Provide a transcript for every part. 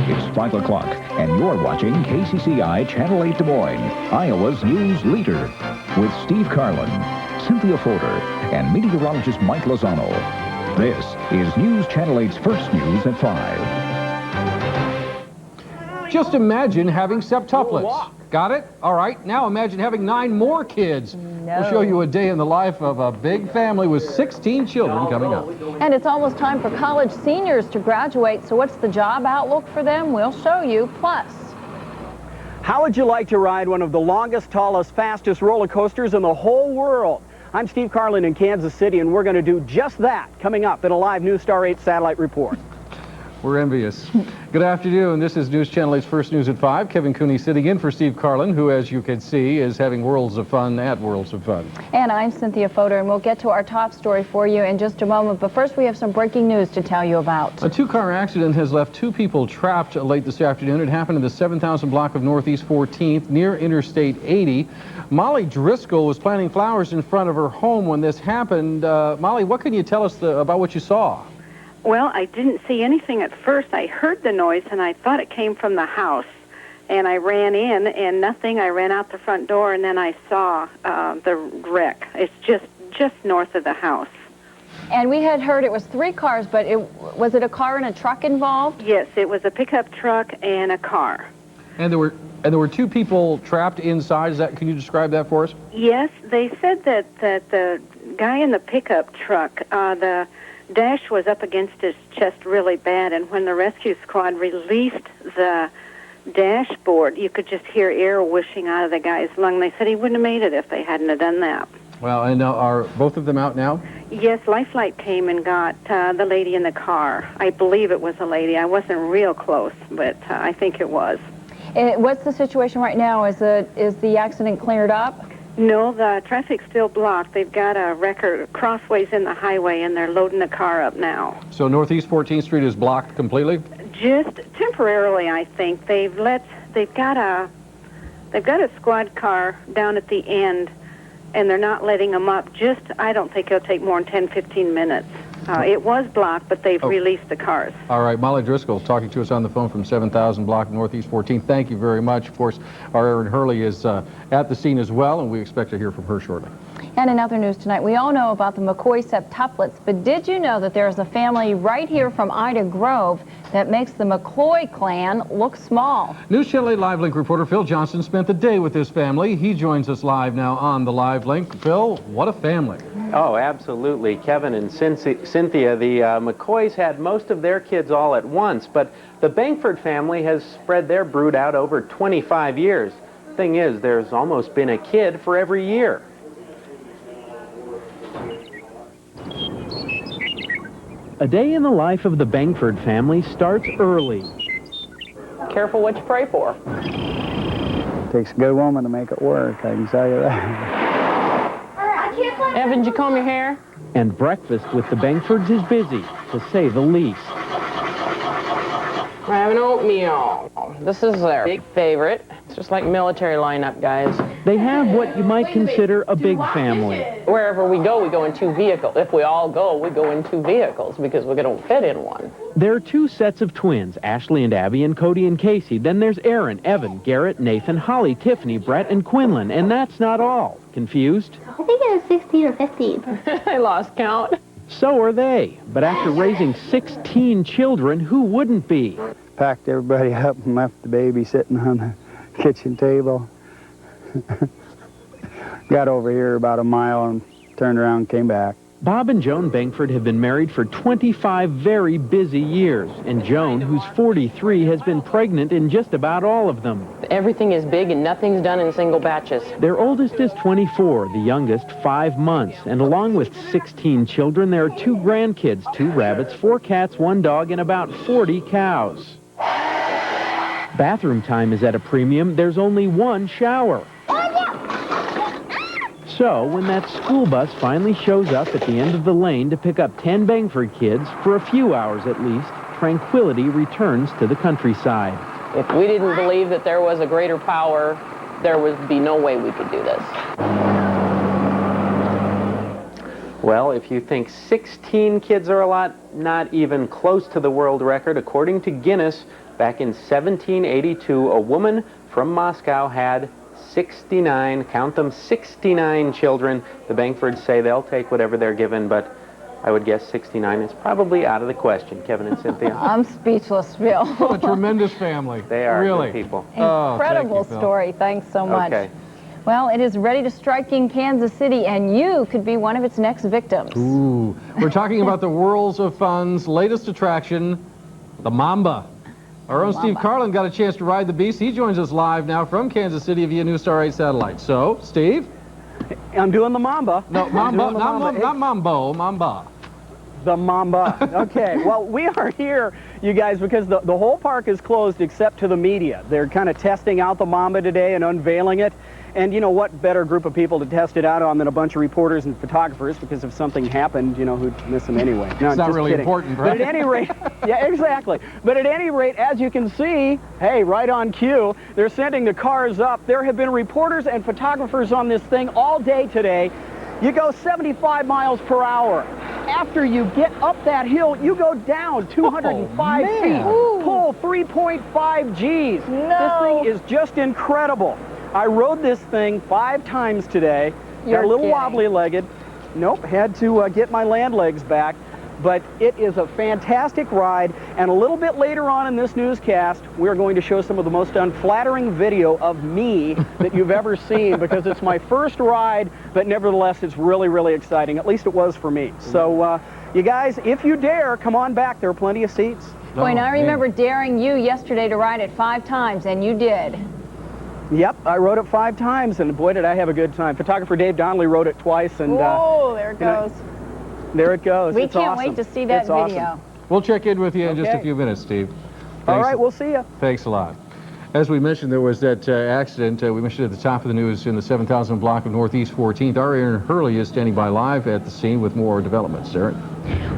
It's 5 o'clock, and you're watching KCCI Channel 8 Des Moines, Iowa's news leader, with Steve Carlin, Cynthia Fodor, and meteorologist Mike Lozano. This is News Channel 8's First News at 5. Just imagine having septuplets. Got it? All right. Now imagine having 9 more kids. No. We'll show you a day in the life of a big family with 16 children coming up. And it's almost time for college seniors to graduate. So what's the job outlook for them? We'll show you. Plus, how would you like to ride one of the longest, tallest, fastest roller coasters in the whole world? I'm Steve Carlin in Kansas City, and we're going to do just that coming up in a live News Star 8 satellite report. We're envious. Good afternoon. This is News Channel 8's First News at 5. Kevin Cooney sitting in for Steve Carlin, who, as you can see, is having worlds of fun at Worlds of Fun. And I'm Cynthia Fodor, and we'll get to our top story for you in just a moment. But first, we have some breaking news to tell you about. A 2-car accident has left 2 people trapped late this afternoon. It happened in the 7,000 block of Northeast 14th near Interstate 80. Molly Driscoll was planting flowers in front of her home when this happened. Molly, what can you tell us about what you saw? Well, I didn't see anything at first. I heard the noise, and I thought it came from the house. And I ran in, and nothing. I ran out the front door, and then I saw the wreck. It's just north of the house. And we had heard it was 3 cars, but was it a car and a truck involved? Yes, it was a pickup truck and a car. And there were 2 people trapped inside. Can you describe that for us? Yes, they said that the guy in the pickup truck, the dash was up against his chest really bad, and when the rescue squad released the dashboard, you could just hear air whooshing out of the guy's lung. They said he wouldn't have made it if they hadn't have done that. Well, and are both of them out now? Yes, Lifeline came and got the lady in the car. I believe it was a lady. I wasn't real close, but I think it was. What's the situation right now? Is the accident cleared up? No, the traffic's still blocked. They've got a record crossways in the highway, and they're loading the car up now. So Northeast 14th Street is blocked completely? Just temporarily, I think. They've got a squad car down at the end, and they're not letting them up. I don't think it'll take more than 10-15 minutes. It was blocked, but they've released the cars. All right, Molly Driscoll talking to us on the phone from 7,000 block Northeast 14th. Thank you very much. Of course, our Erin Hurley is at the scene as well, and we expect to hear from her shortly. And in other news tonight, we all know about the McCoy septuplets, but did you know that there's a family right here from Ida Grove that makes the McCoy clan look small? News Channel 8 Live Link reporter Phil Johnson spent the day with his family. He joins us live now on the Live Link. Phil, what a family. Oh, absolutely. Kevin and Cynthia, the McCoys had most of their kids all at once, but the Bangford family has spread their brood out over 25 years. Thing is, there's almost been a kid for every year. A day in the life of the Bangford family starts early. Careful what you pray for. Takes a good woman to make it work, I can tell you that. Evan, did you comb your hair? And breakfast with the Bangfords is busy, to say the least. We're having oatmeal. This is their big favorite. It's just like military lineup, guys. They have what you might consider a big family. Wherever we go in 2 vehicles. If we all go, we go in 2 vehicles because we don't fit in one. There are 2 sets of twins, Ashley and Abby and Cody and Casey. Then there's Aaron, Evan, Garrett, Nathan, Holly, Tiffany, Brett, and Quinlan. And that's not all. Confused? I think it was 16 or 15. I lost count. So are they. But after raising 16 children, who wouldn't be? Packed everybody up and left the baby sitting on the kitchen table. Got over here about a mile and turned around and came back. Bob and Joan Bangford have been married for 25 very busy years, and Joan, who's 43, has been pregnant in just about all of them. Everything is big and nothing's done in single batches. Their oldest is 24, the youngest 5 months, and along with 16 children, there are 2 grandkids, 2 rabbits, 4 cats, 1 dog, and about 40 cows. Bathroom time is at a premium. There's only 1 shower. So, when that school bus finally shows up at the end of the lane to pick up 10 Bangford kids, for a few hours at least, tranquility returns to the countryside. If we didn't believe that there was a greater power, there would be no way we could do this. Well, if you think 16 kids are a lot, not even close to the world record. According to Guinness, Back in 1782, a woman from Moscow had 69, count them, 69 children. The Bankfords say they'll take whatever they're given, but I would guess 69 is probably out of the question. Kevin and Cynthia. I'm speechless, Bill. What a tremendous family. They are really good people. Incredible thank you, Phil. story. Thanks so much. Okay. Well, it is ready to strike in Kansas City, and you could be one of its next victims. Ooh. We're talking about the Worlds of Fun's latest attraction, the Mamba. Our own Steve Carlin got a chance to ride the beast. He joins us live now from Kansas City via New Star 8 satellite. So, Steve? I'm doing the Mamba. No, Mamba, not Mambo, Mamba. The Mamba. Okay, well, we are here, you guys, because the whole park is closed except to the media. They're kind of testing out the Mamba today and unveiling it. And you know what better group of people to test it out on than a bunch of reporters and photographers, because if something happened, you know, who'd miss them anyway. No, it's not just really kidding. important, right? But at any rate, yeah, exactly. But at any rate, as you can see, hey, right on cue, they're sending the cars up. There have been reporters and photographers on this thing all day today. You go 75 miles per hour. After you get up that hill, you go down 205 feet. Pull 3.5 Gs. No. This thing is just incredible. I rode this thing 5 times today. You're Got a little kidding. wobbly-legged. Nope, had to get my land legs back. But it is a fantastic ride, and a little bit later on in this newscast, we're going to show some of the most unflattering video of me that you've ever seen, because it's my first ride, but nevertheless, it's really, really exciting. At least it was for me. So, you guys, if you dare, come on back. There are plenty of seats. Boy, and I remember daring you yesterday to ride it 5 times, and you did. Yep, I rode it 5 times, and boy, did I have a good time. Photographer Dave Donnelly rode it twice, and Whoa, there it goes. There it goes. We It's can't awesome. wait to see that It's video. awesome. We'll check in with you in just a Okay. few minutes, Steve. All Thanks. right, we'll see you. Thanks a lot. As we mentioned, there was that accident we mentioned at the top of the news in the 7,000 block of Northeast 14th. Our Aaron Hurley is standing by live at the scene with more developments. Aaron?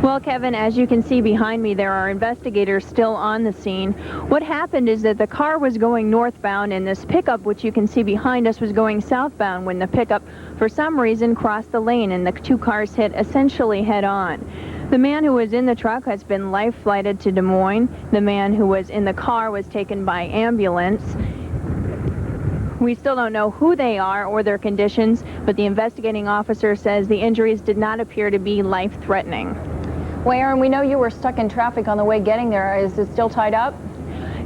Well, Kevin, as you can see behind me, there are investigators still on the scene. What happened is that the car was going northbound, and this pickup, which you can see behind us, was going southbound when the pickup, for some reason, crossed the lane, and the 2 cars hit essentially head-on. The man who was in the truck has been life-flighted to Des Moines. The man who was in the car was taken by ambulance. We still don't know who they are or their conditions, but the investigating officer says the injuries did not appear to be life-threatening. Well, Aaron, we know you were stuck in traffic on the way getting there. Is it still tied up?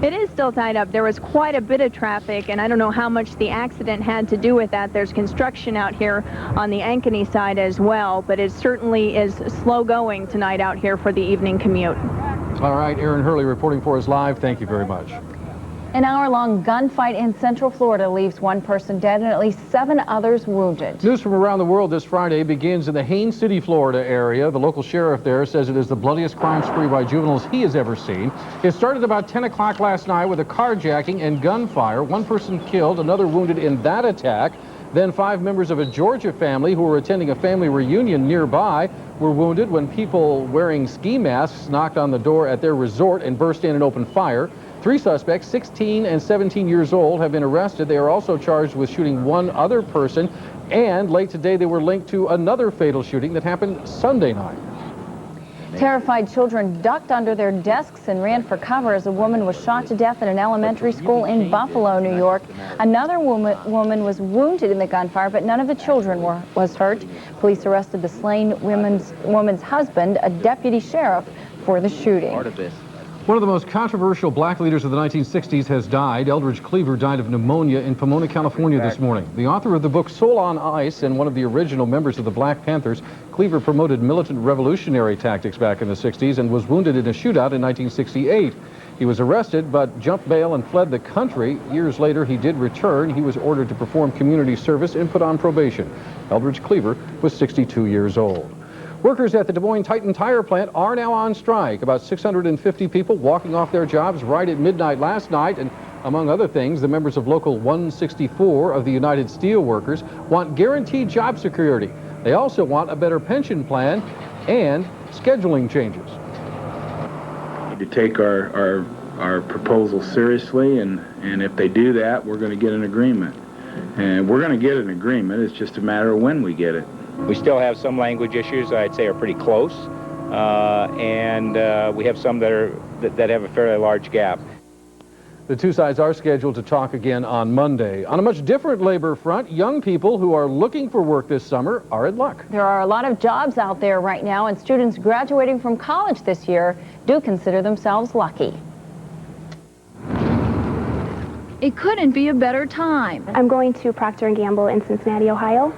It is still tied up. There was quite a bit of traffic, and I don't know how much the accident had to do with that. There's construction out here on the Ankeny side as well, but it certainly is slow going tonight out here for the evening commute. All right, Aaron Hurley reporting for us live. Thank you very much. An hour-long gunfight in Central Florida leaves 1 person dead and at least 7 others wounded. News from around the world this Friday begins in the Haines City, Florida area. The local sheriff there says it is the bloodiest crime spree by juveniles he has ever seen. It started about 10 o'clock last night with a carjacking and gunfire. 1 person killed, another wounded in that attack. Then 5 members of a Georgia family who were attending a family reunion nearby were wounded when people wearing ski masks knocked on the door at their resort and burst in and opened fire. 3 suspects, 16 and 17 years old, have been arrested. They are also charged with shooting 1 other person, and late today they were linked to another fatal shooting that happened Sunday night. Terrified children ducked under their desks and ran for cover as a woman was shot to death at an elementary school in Buffalo, New York. Another woman was wounded in the gunfire, but none of the children was hurt. Police arrested the slain woman's husband, a deputy sheriff, for the shooting. One of the most controversial black leaders of the 1960s has died. Eldridge Cleaver died of pneumonia in Pomona, California this morning. The author of the book Soul on Ice and one of the original members of the Black Panthers, Cleaver promoted militant revolutionary tactics back in the 60s and was wounded in a shootout in 1968. He was arrested but jumped bail and fled the country. Years later, he did return. He was ordered to perform community service and put on probation. Eldridge Cleaver was 62 years old. Workers at the Des Moines Titan Tire plant are now on strike. About 650 people walking off their jobs right at midnight last night. And among other things, the members of Local 164 of the United Steelworkers want guaranteed job security. They also want a better pension plan and scheduling changes. We need to take our proposal seriously, and if they do that, we're going to get an agreement. And we're going to get an agreement. It's just a matter of when we get it. We still have some language issues I'd say are pretty close, and we have some that have a fairly large gap. The two sides are scheduled to talk again on Monday. On a much different labor front, young people who are looking for work this summer are in luck. There are a lot of jobs out there right now, and students graduating from college this year do consider themselves lucky. It couldn't be a better time. I'm going to Procter & Gamble in Cincinnati, Ohio,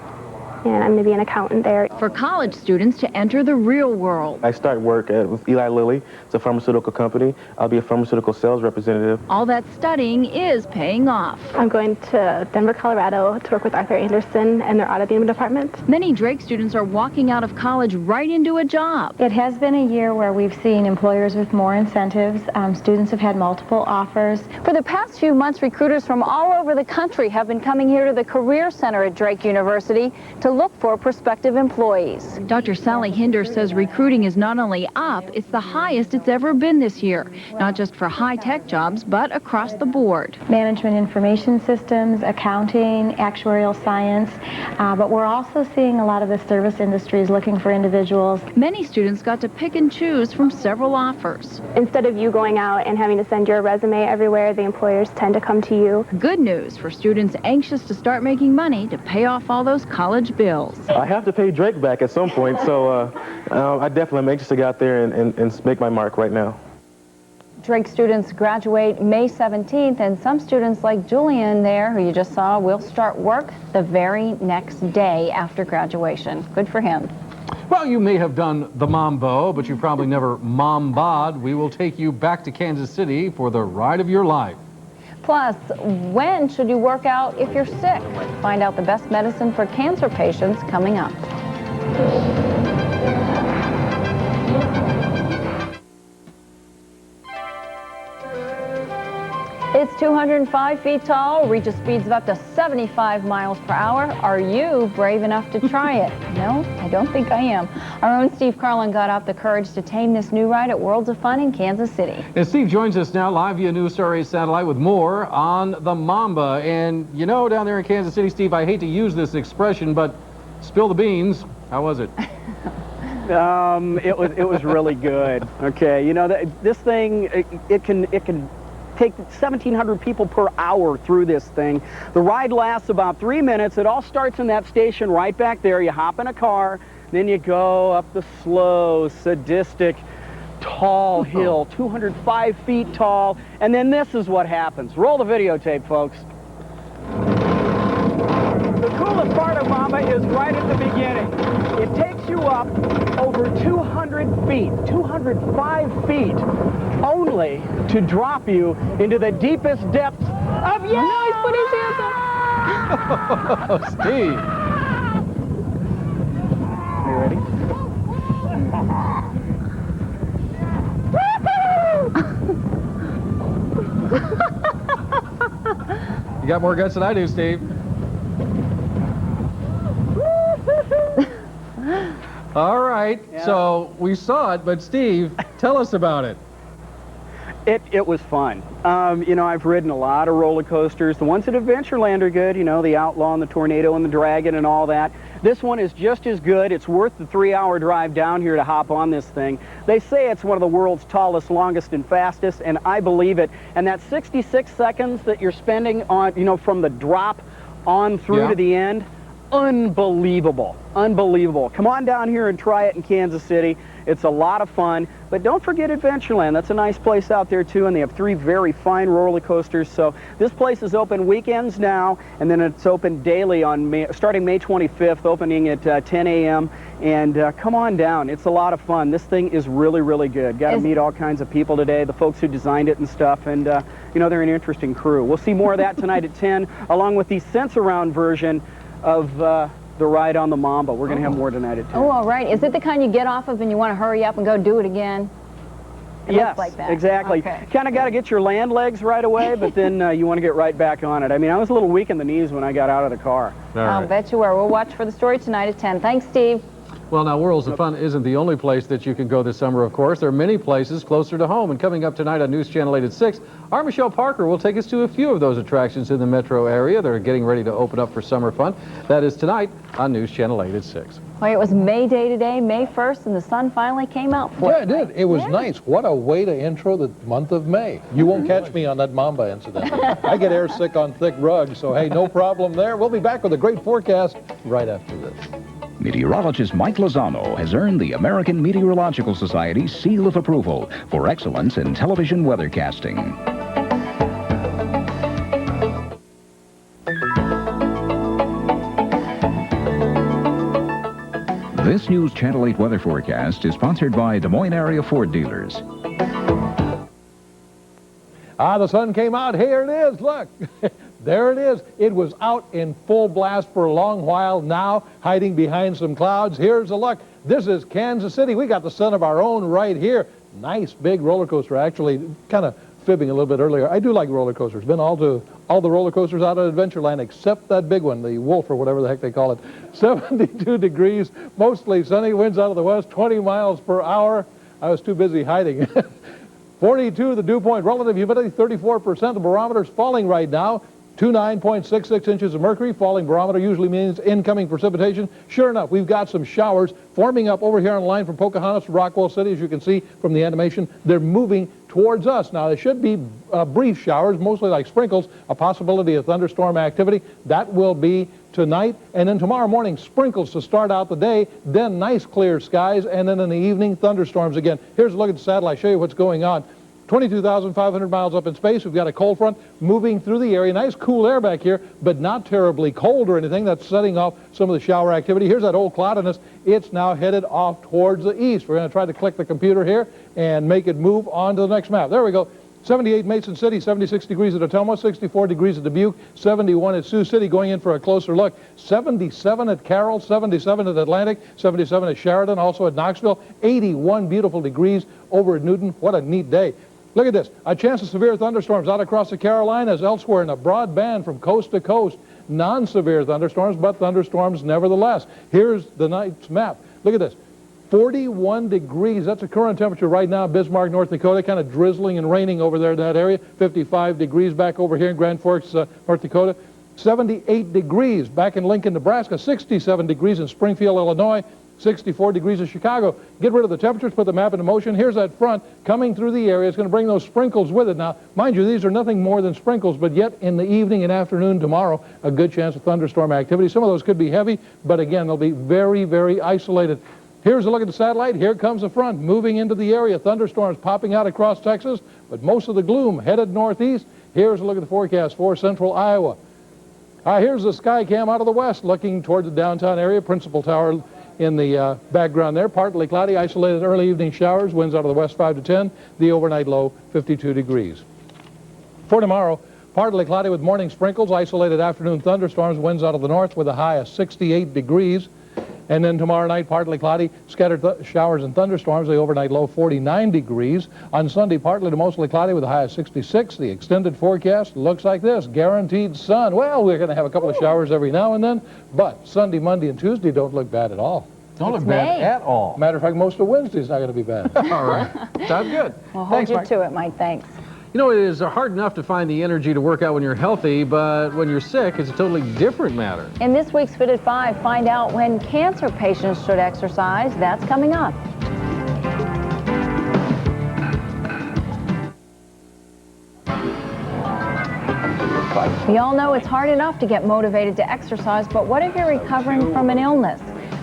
and I'm going to be an accountant there. For college students to enter the real world. I start work with Eli Lilly. It's a pharmaceutical company. I'll be a pharmaceutical sales representative. All that studying is paying off. I'm going to Denver, Colorado to work with Arthur Anderson and their auditing department. Many Drake students are walking out of college right into a job. It has been a year where we've seen employers with more incentives. Students have had multiple offers. For the past few months, recruiters from all over the country have been coming here to the Career Center at Drake University to look for prospective employees. Dr. Sally Hinder says recruiting is not only up, it's the highest it's ever been this year. Not just for high-tech jobs, but across the board. Management information systems, accounting, actuarial science, but we're also seeing a lot of the service industries looking for individuals. Many students got to pick and choose from several offers. Instead of you going out and having to send your resume everywhere, the employers tend to come to you. Good news for students anxious to start making money to pay off all those college bills. I have to pay Drake back at some point, so I definitely am anxious to get out there and make my mark right now. Drake students graduate May 17th, and some students like Julian there, who you just saw, will start work the very next day after graduation. Good for him. Well, you may have done the Mambo, but you probably never Mamba'd. We will take you back to Kansas City for the ride of your life. Plus, when should you work out if you're sick? Find out the best medicine for cancer patients coming up. It's 205 feet tall, reaches speeds of up to 75 miles per hour. Are you brave enough to try it? No, I don't think I am. Our own Steve Carlin got out the courage to tame this new ride at Worlds of Fun in Kansas City. And Steve joins us now live via News Star 8 satellite with more on the Mamba. And you know, down there in Kansas City, Steve, I hate to use this expression, but spill the beans. How was it? It was really good. Okay, you know, this thing, it can take 1,700 people per hour through this thing. The ride lasts about 3 minutes. It all starts in that station right back there. You hop in a car, then you go up the slow, sadistic, tall hill, 205 feet tall, and then this is what happens. Roll the videotape, folks. The coolest part of Mamba is right at the beginning. It takes you up over 200 feet, 205 feet, only to drop you into the deepest depths of Nice, put his hands up. Steve. You ready? You got more guts than I do, Steve. All right, yeah. So we saw it, but Steve, tell us about it. It was fun. You know, I've ridden a lot of roller coasters. The ones at Adventureland are good, you know, the Outlaw and the Tornado and the Dragon and all that. This one is just as good. It's worth the 3-hour drive down here to hop on this thing. They say it's one of the world's tallest, longest, and fastest, and I believe it. And that 66 seconds that you're spending on, you know, from the drop on through to the end, unbelievable, unbelievable. Come on down here and try it in Kansas City. It's a lot of fun, but don't forget Adventureland. That's a nice place out there too, and they have 3 very fine roller coasters. So this place is open weekends now, and then it's open daily on starting May 25th, opening at 10 a.m. And come on down. It's a lot of fun. This thing is really, really good. Got to meet all kinds of people today, the folks who designed it and stuff, and you know, they're an interesting crew. We'll see more of that tonight at 10, along with the sense-around version of the ride on the Mamba. We're going to have more tonight at 10. Oh, all right. Is it the kind you get off of and you want to hurry up and go do it again? It yes, looks like that. Exactly. Okay. Kind of got to get your land legs right away, but then you want to get right back on it. I mean, I was a little weak in the knees when I got out of the car. I'll bet you were. We'll watch for the story tonight at 10. Thanks, Steve. Well, now, Worlds of Fun isn't the only place that you can go this summer, of course. There are many places closer to home. And coming up tonight on News Channel 8 at 6, our Michelle Parker will take us to a few of those attractions in the metro area that are getting ready to open up for summer fun. That is tonight on News Channel 8 at 6. Well, it was May Day today, May 1st, and the sun finally came out for Yeah, it did. It was nice. What a way to intro the month of May. You won't catch me on that Mamba incident. I get air sick on thick rugs, so hey, no problem there. We'll be back with a great forecast right after this. Meteorologist Mike Lozano has earned the American Meteorological Society's seal of approval for excellence in television weathercasting. This News Channel 8 weather forecast is sponsored by Des Moines area Ford dealers. The sun came out. Here it is. Look. There it is. It was out in full blast for a long while, now hiding behind some clouds. Here's a look. This is Kansas City. We got the sun of our own right here. Nice big roller coaster. Actually, kind of fibbing a little bit earlier. I do like roller coasters. Been all the roller coasters out at Adventureland except that big one, the Wolf or whatever the heck they call it. 72 degrees, mostly sunny, winds out of the west, 20 miles per hour. I was too busy hiding. 42 the dew point, relative humidity 34%. The barometer's falling right now. 29.66 inches of mercury. Falling barometer usually means incoming precipitation. Sure enough, we've got some showers forming up over here on the line from Pocahontas to Rockwell City. As you can see from the animation, they're moving towards us. Now, they should be brief showers, mostly like sprinkles, a possibility of thunderstorm activity. That will be tonight. And then tomorrow morning, sprinkles to start out the day, then nice clear skies, and then in the evening, thunderstorms again. Here's a look at the satellite. Show you what's going on. 22,500 miles up in space. We've got a cold front moving through the area. Nice cool air back here, but not terribly cold or anything. That's setting off some of the shower activity. Here's that old cloudiness. It's now headed off towards the east. We're going to try to click the computer here and make it move on to the next map. There we go. 78 Mason City, 76 degrees at Ottumwa, 64 degrees at Dubuque, 71 at Sioux City. Going in for a closer look, 77 at Carroll, 77 at Atlantic, 77 at Sheridan, also at Knoxville, 81 beautiful degrees over at Newton. What a neat day. Look at this. A chance of severe thunderstorms out across the Carolinas, elsewhere in a broad band from coast to coast. Non-severe thunderstorms, but thunderstorms nevertheless. Here's the night's map. Look at this. 41 degrees. That's the current temperature right now in Bismarck, North Dakota. Kind of drizzling and raining over there in that area. 55 degrees back over here in Grand Forks, North Dakota. 78 degrees back in Lincoln, Nebraska. 67 degrees in Springfield, Illinois. 64 degrees in Chicago. Get rid of the temperatures, put the map into motion. Here's that front coming through the area. It's going to bring those sprinkles with it. Now, mind you, these are nothing more than sprinkles, but yet in the evening and afternoon tomorrow, a good chance of thunderstorm activity. Some of those could be heavy, but again, they'll be very, very isolated. Here's a look at the satellite. Here comes the front moving into the area. Thunderstorms popping out across Texas, but most of the gloom headed northeast. Here's a look at the forecast for central Iowa. Here's the sky cam out of the west looking towards the downtown area. Principal Tower in the background there. Partly cloudy, isolated early evening showers. Winds out of the west 5 to 10. The overnight low 52 degrees. For tomorrow, partly cloudy with morning sprinkles. Isolated afternoon thunderstorms. Winds out of the north with a high of 68 degrees. And then tomorrow night, partly cloudy, scattered showers and thunderstorms. The overnight low 49 degrees. On Sunday, partly to mostly cloudy with a high of 66. The extended forecast looks like this. Guaranteed sun. Well, we're going to have a couple of showers every now and then, but Sunday, Monday, and Tuesday don't look bad at all. Don't look bad at all. Matter of fact, most of Wednesday's not going to be bad. All right. Sounds good. Well, hold Thanks, you Mike. to it, Mike. Thanks. You know, it is hard enough to find the energy to work out when you're healthy, but when you're sick, it's a totally different matter. In this week's Fit at 5, find out when cancer patients should exercise. That's coming up. We all know it's hard enough to get motivated to exercise, but what if you're recovering from an illness?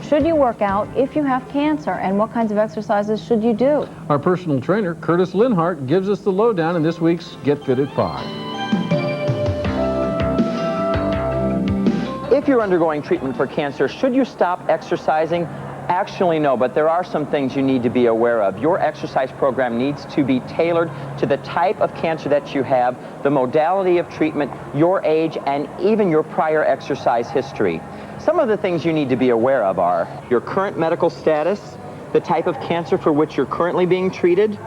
Should you work out if you have cancer, and what kinds of exercises should you do? Our personal trainer, Curtis Linhart, gives us the lowdown in this week's Get Fit at 5. If you're undergoing treatment for cancer, should you stop exercising? Actually, no, but there are some things you need to be aware of. Your exercise program needs to be tailored to the type of cancer that you have, the modality of treatment, your age, and even your prior exercise history. Some of the things you need to be aware of are your current medical status, the type of cancer for which you're currently being treated,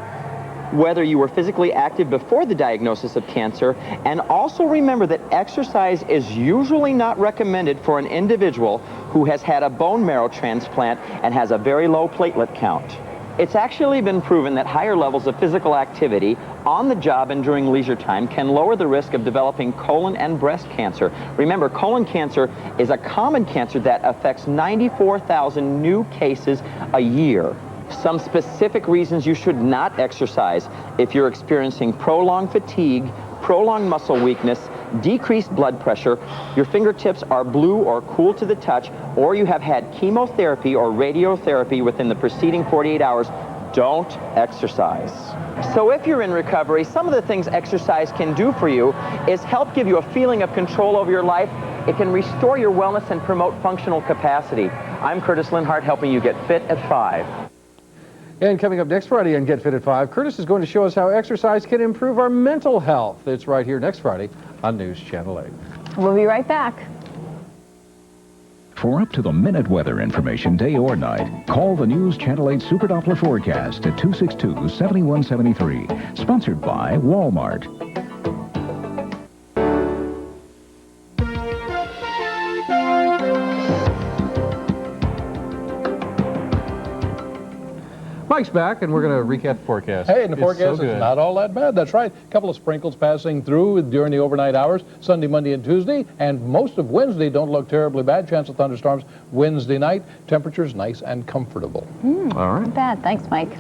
whether you were physically active before the diagnosis of cancer, and also remember that exercise is usually not recommended for an individual who has had a bone marrow transplant and has a very low platelet count. It's actually been proven that higher levels of physical activity on the job and during leisure time can lower the risk of developing colon and breast cancer. Remember, colon cancer is a common cancer that affects 94,000 new cases a year. Some specific reasons you should not exercise: if you're experiencing prolonged fatigue, prolonged muscle weakness, decreased blood pressure, your fingertips are blue or cool to the touch, or you have had chemotherapy or radiotherapy within the preceding 48 hours, don't exercise. So if you're in recovery, some of the things exercise can do for you is help give you a feeling of control over your life. It can restore your wellness and promote functional capacity. I'm Curtis Linhart, helping you get fit at 5. And coming up next Friday on Get Fit at 5, Curtis is going to show us how exercise can improve our mental health. It's right here next Friday on News Channel 8. We'll be right back. For up-to-the-minute weather information, day or night, call the News Channel 8 Super Doppler forecast at 262-7173. Sponsored by Walmart. Mike's back, and we're going to recap the forecast. Hey, and the It's forecast so is good. not all that bad. That's right. A couple of sprinkles passing through during the overnight hours, Sunday, Monday, and Tuesday. And most of Wednesday don't look terribly bad. Chance of thunderstorms Wednesday night. Temperatures nice and comfortable. All right. Not bad. Thanks, Mike.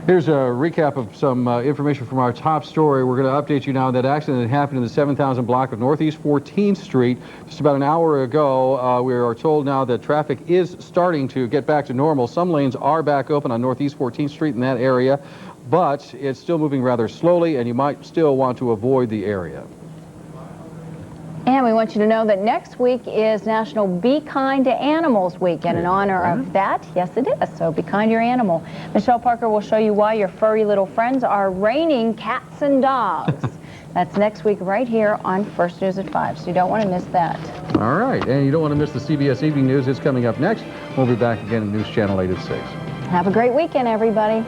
Here's a recap of some information from our top story. We're going to update you now on that accident that happened in the 7,000 block of Northeast 14th Street just about an hour ago. We are told now that traffic is starting to get back to normal. Some lanes are back open on Northeast 14th Street in that area, but it's still moving rather slowly, and you might still want to avoid the area. And we want you to know that next week is National Be Kind to Animals Week, and in honor of that, yes it is, so be kind to your animal. Michelle Parker will show you why your furry little friends are raining cats and dogs. That's next week right here on First News at 5, so you don't want to miss that. All right, and you don't want to miss the CBS Evening News. It's coming up next. We'll be back again in News Channel 8 at 6. Have a great weekend, everybody.